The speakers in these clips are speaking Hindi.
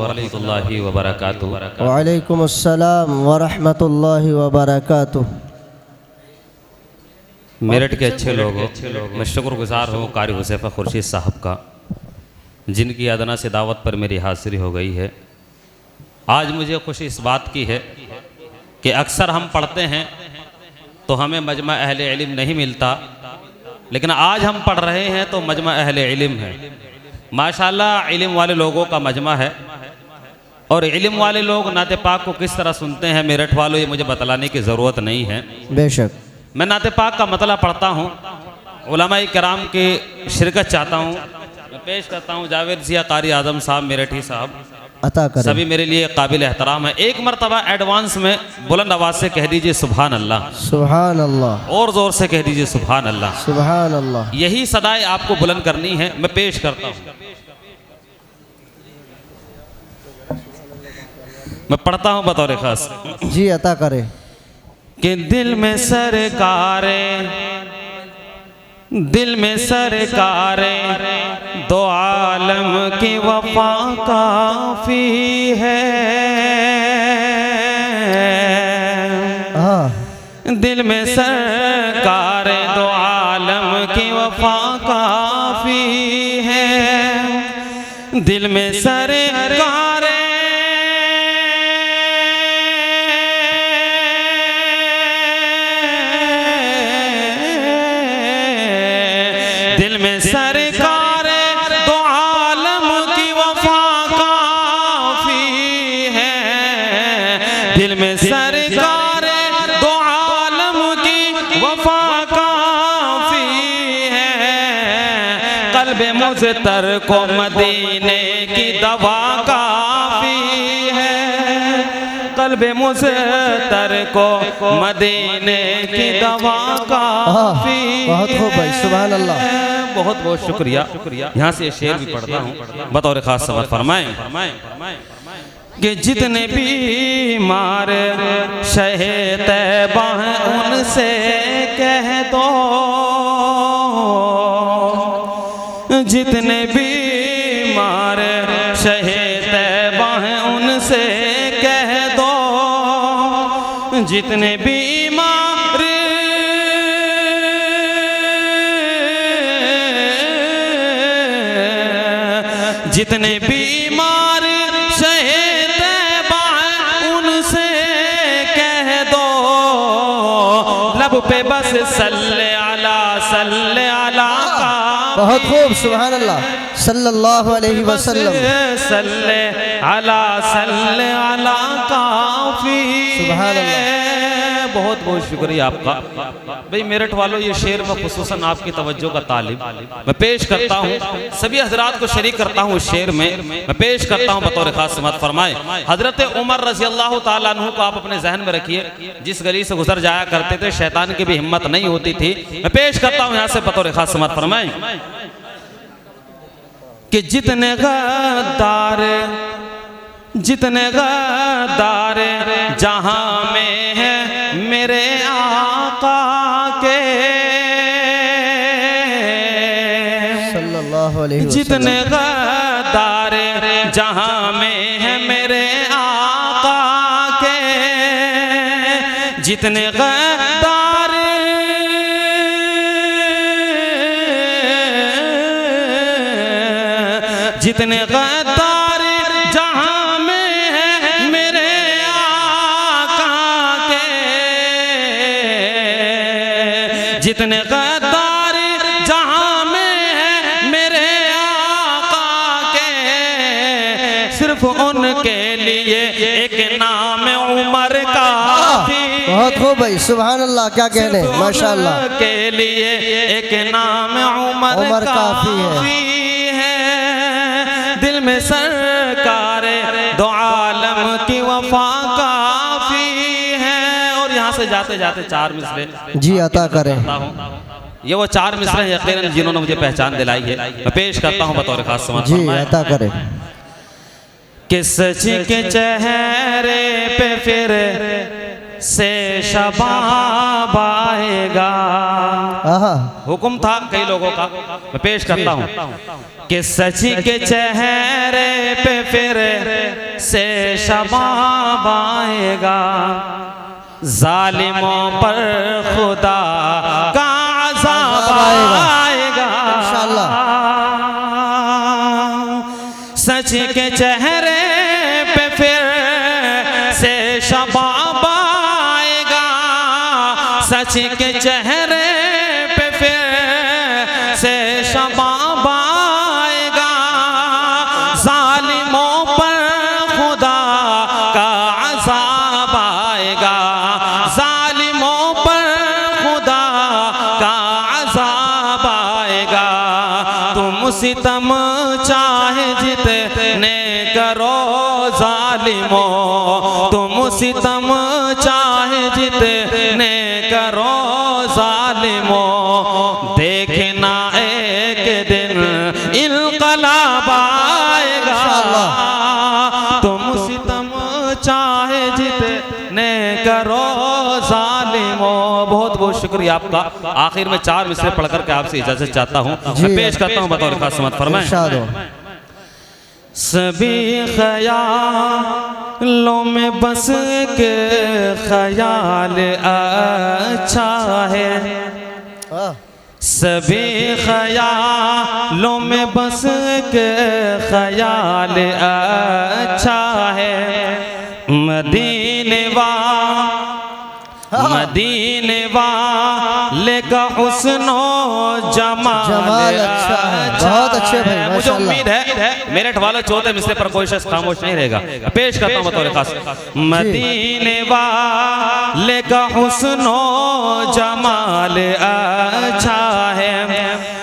वरहमतुल्लाहि वबरकातुहू। वालेकुम अस्सलाम वरहमतुल्लाहि वबरकातुहू। मेरठ के अच्छे लोग हो, मैं शुक्रगुजार हूँ कारी हुसैफा खुर्शीद साहब का, जिनकी अदना से दावत पर मेरी हाज़िरी हो गई है। आज मुझे खुशी इस बात की है कि अक्सर हम पढ़ते हैं तो हमें मजमा अहले इल्म नहीं मिलता, लेकिन आज हम पढ़ रहे हैं तो मजमा अहले इल्म है। माशाअल्लाह इल्म वाले लोगों का मजमा है, और इल्म वाले लोग नाते पाक को किस तरह सुनते हैं मेरठ वालों, ये मुझे बतलाने की ज़रूरत नहीं है। बेशक मैं नाते पाक का मतला पढ़ता हूँ, उलमाए किराम की शिरकत चाहता हूँ। मैं पेश करता हूँ जावेद जिया कारी आज़म साहब मेरठी साहब, अता करें। सभी मेरे लिए काबिल एहतराम है। एक मरतबा एडवांस में बुलंद आवाज़ से कह दीजिए सुभान अल्लाह। सुभान अल्लाह। और ज़ोर से कह दीजिए सुभान अल्लाह। सुभान अल्लाह। यही सदाएं आपको बुलंद करनी है। मैं पेश करता हूँ, मैं पढ़ता हूँ बतौर खास। जी अता करें। कि दिल में सरकारे दो आलम की वफा काफी है। दिल में सरकारे दो आलम की वफा काफी है। दिल में सरकारे सरकार दो आलम की वफा काफी है। दिल में सरकार दो आलम की वफा काफी है। कल्बे मुज़तर को मदीने की दवा काफी है। कल्बे मुज़तर को मदीने की दवा काफी। बहुत खूब भाई, सुभान अल्लाह। बहुत बहुत शुक्रिया। यहाँ से शेर भी पढ़ता हूँ बतौर खास समझ फरमाएं कि जितने बीमार शहे तैबा हैं उनसे कह दो, जितने बीमार शहे तैबा हैं उनसे कह दो, जितने बीमार जितने बीमार शहे तैबा उनसे कह दो, लब पे बस सल्ले अला का। बहुत खूब, सुभान अल्लाह, सल्लल्लाहु अलैहि वसल्लम। सल्ले अला काफी। सुभान अल्लाह। बहुत बहुत शुक्रिया आपका भाई। मेरठ वालों, ये शेर में खुसूसन आपकी तवज्जो का तालिब मैं पेश करता हूँ, सभी हजरात को शरीक करता हूँ इस शेर में। मैं पेश करता हूँ बतौर खास समझ फरमाए। हजरत उमर रज़ी अल्लाह ताला अन्हु को आप अपने जहन में रखिए। जिस गली से गुजर जाया करते थे शैतान की भी हिम्मत नहीं होती थी। मैं पेश करता हूँ यहाँ से बतौर खास समझ फरमाए कि जितने गद्दार जहां में है मेरे आका के, सल्लल्लाहु अलैहि वसल्लम। जितने गद्दार जहां में है मेरे आका के, जितने गद्दार जितने गद्दार जहां में है मेरे आका के, जितने गद्दार जहां में है मेरे आका के, सिर्फ उनके लिए एक नाम उमर काफी। बहुत खूब भाई, सुभान अल्लाह। क्या कहने, माशाअल्लाह। के लिए एक नाम उमर काफी है। दिल में सरकार दो आलम की वफा काफी है। और यहाँ से जाते जाते चार मिसरे जी अता करें। ये वो चार मिसरे यकीनन जिन्होंने मुझे पहचान दिलाई है। मैं पेश करता हूँ बतौर खास समझ। जी अता करें। कि सच के चेहरे पे फिर से शबाब आएगा। आहा हुक्म था कई लोगों का, मैं पेश करता हूँ कि सची के चेहरे पे फिर से शबाब आएगा, जालिमों पर खुदा का अज़ाब आएगा। सच के चेहरे पे फिर से शबाब आएगा, सच के चेहरे पे फिर से शबाब आएगा, जालिमों पर खुदा का अज़ाब आएगा, जालिमों पर खुदा का अज़ाब आएगा। तुम सितम चाहे जितने करो जालिमों, तुम सितम चाहे जितने करो जालिमों, देखना एक दिन इनकलाब आएगा। तुम सितम चाहे जितने करो जालिमों। बहुत बहुत शुक्रिया आपका। आखिर में 4 मिसरे पढ़ करके आपसे इजाजत चाहता हूँ, मैं पेश करता हूँ बतौर खास समत फरमाएं। सभी ख्यालों में बस के ख्याल अच्छा है, सभी ख्यालों में बस के ख्याल अच्छा है। मदीने वाले का हुस्नो जमाल अच्छा है। बहुत अच्छे भाई, मुझे उम्मीद है मेरठ वाले चौथे मिसरे पर कोई शख्स खामोश नहीं रहेगा। पेश करता हूँ बतौर खास। मदीने वाले का हुस्नो जमाल अच्छा है,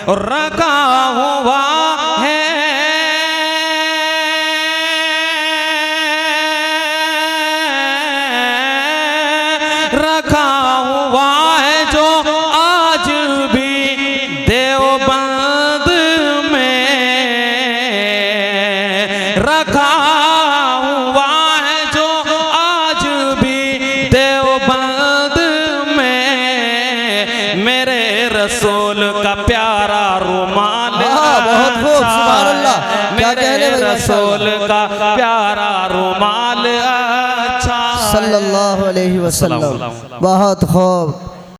रखा हुआ है रखा हुआ है जो आज भी देवबंद में, मेरे रसूल का प्यारा रुमाल। बहुत खूब, सुभान अल्लाह। मेरे रसूल का प्यारा रुमाल अच्छा। सल्लल्लाहु अलैहि वसल्लम। बहुत खूब।